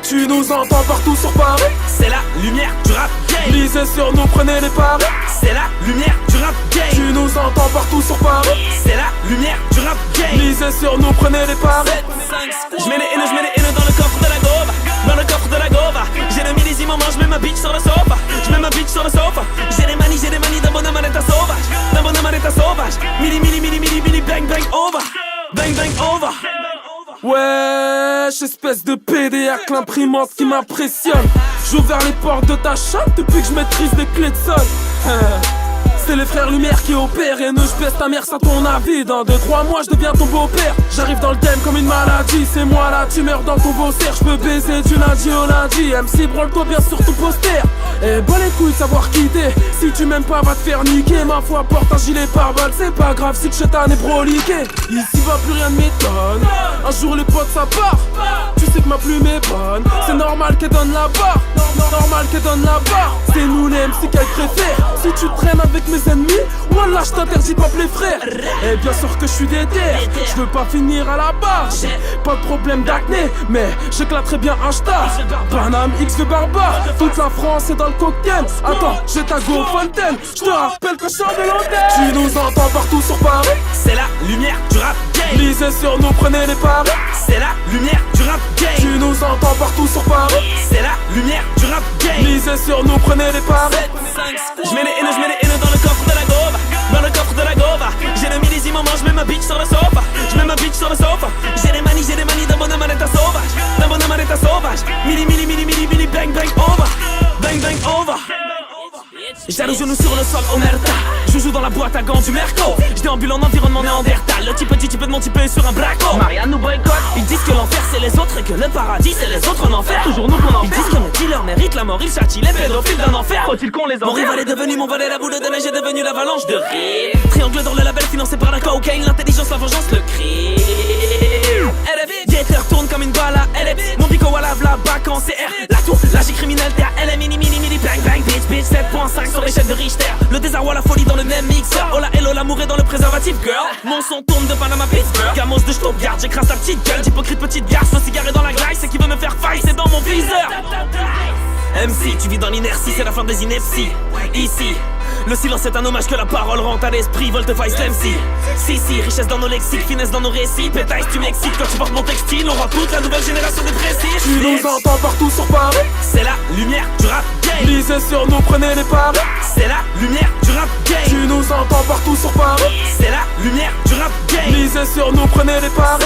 Tu nous entends partout sur Paris. C'est la lumière du rap game. Lisez sur nous, prenez les paris. C'est la lumière du rap game. Tu nous entends partout sur Paris. C'est la lumière du rap game. Lisez sur nous, prenez les paris. Je mets les haineux dans le coffre de la gova. Dans le coffre de la gova. J'ai le millésime en main, je mets ma bitch sur le sofa. Je mets ma bitch sur le sofa. J'ai des manies d'un bonhomme à l'état sauvage. D'un bonhomme à l'état sauvage. Mini, bang, bang, over. Bang, bang, over. Wesh, espèce de PD avec l'imprimante qui m'impressionne. J'ouvre vers les portes de ta chambre depuis que je maîtrise les clés de sol. C'est les frères Lumière qui opèrent. Et ne je baisse ta mère, ça ton avis. Dans 2-3 mois je deviens ton beau-père. J'arrive dans le game comme une maladie. C'est moi la tumeur dans ton beau-cerf. Je peux baiser du lundi au lundi. MC branle-toi bien sur ton poster. Et bon les couilles de savoir quitter. Si tu m'aimes pas va te faire niquer. Ma foi porte un gilet pare-balles. C'est pas grave si le chétan est broliqué. Ici va plus rien de m'étonne. Un jour les potes ça part. Tu sais que ma plume est bonne. C'est normal qu'elle donne la barre. Normal qu'elle donne la barre. C'est nous les MC qu'elle préfère. Si tu traînes avec mes ennemis, wallah je t'interdis pas les frères. Et bien sûr que je suis déter. Je veux pas finir à la barre. J'ai pas de problème d'acné, mais j'éclaterai bien un star. Paname X de barbare. Toute la France est dans le cocktail. Attends, j'ai ta go Fontaine. Je te rappelle que je sors de l'antenne. Tu nous entends partout sur Paris. C'est la lumière du rap game. Lisez sur nous, prenez les paris. C'est la lumière du rap game. Tu nous entends partout sur Paris. C'est la lumière du rap game. Lisez sur nous, prenez les paris. Je mets les haineux dans le coffre de la gova. Dans le coffre de la gova. J'ai le millésime en main, je mets ma bitch sur le sofa. Je mets ma bitch sur le sofa. J'ai des manies d'un bonhomme à l'état sauvage. D'un bonhomme à l'état sauvage. Mini, bang, bang, over. Bang, bang, over. J'ai le genou sur le sol, omerta. Je joue dans la boîte à gants du Merco. Je déambule en environnement néandertal. Le type de mon type est sur un braco. Marianne nous boycotte. Ils disent que l'enfer c'est les autres et que le paradis c'est les autres en enfer. Toujours nous qu'on enfer. Ils disent que les dealers méritent la mort. Ils châtient les pédophiles d'un enfer. Faut-il qu'on les enferme? Mon rival est devenu mon volet, la boule de neige est devenue l'avalanche de rire. Triangle dans le label financé par la cocaine. L'intelligence, la vengeance, le crime. Gator tourne comme une balle à LF. Mon bico à la bac en CR. La tour, l'âge criminel, terre. Elle est mini, bang, bang, bitch, 7.5 sur l'échelle de Richter. Le désarroi, la folie dans le même mixeur. Oh la hello, l'amour est dans le préservatif, girl. Mon son tourne de Panama Pittsburgh. Gamos de Stuttgart, j'écrase ta petite gueule. D'hypocrite petite garce, le cigare est dans la glace. C'est qui veut me faire faille, c'est dans mon viseur. MC, tu vis dans l'inertie, c'est la fin des inepties. Ici, le silence est un hommage que la parole rend à l'esprit. Volte-face MC. Si, richesse dans nos lexiques, finesse dans nos récits. Pétaille, tu m'excites quand tu portes mon textile. On rend toute la nouvelle génération des précises. Tu nous entends partout sur Paris. C'est la lumière du rap game. Lisez sur nous, prenez les paris. C'est la lumière du rap game. Tu nous entends partout sur Paris. C'est la lumière du rap game. Lisez sur nous, prenez les paris.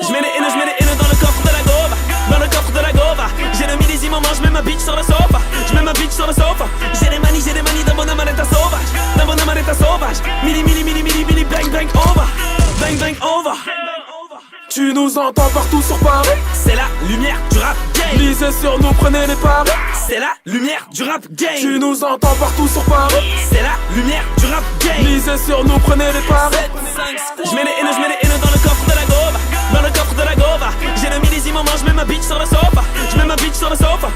Je mets les haineux dans le coffre de la gova. Dans le coffre de la gova. J'ai le millésime en main, je mets ma bitch sur le sofa. Je mets ma bitch sur le sofa. J'ai des manies d'un bonhomme à l'état sauvage. D'un bonhomme à l'état sauvage. Mini, bang, bang, over. Bang, bang, over. Tu nous entends partout sur Paris. C'est la lumière du rap game. Lisez sur nous, prenez les paris. C'est la lumière du rap game. Tu nous entends partout sur Paris. C'est la lumière du rap game. Lisez sur nous, prenez les paris. Je mets les haineux dans le coffre de la gova. Dans le coffre de la gova. J'ai le millésime en main, je mets ma bitch sur le sofa. Je mets ma bitch sur le sofa.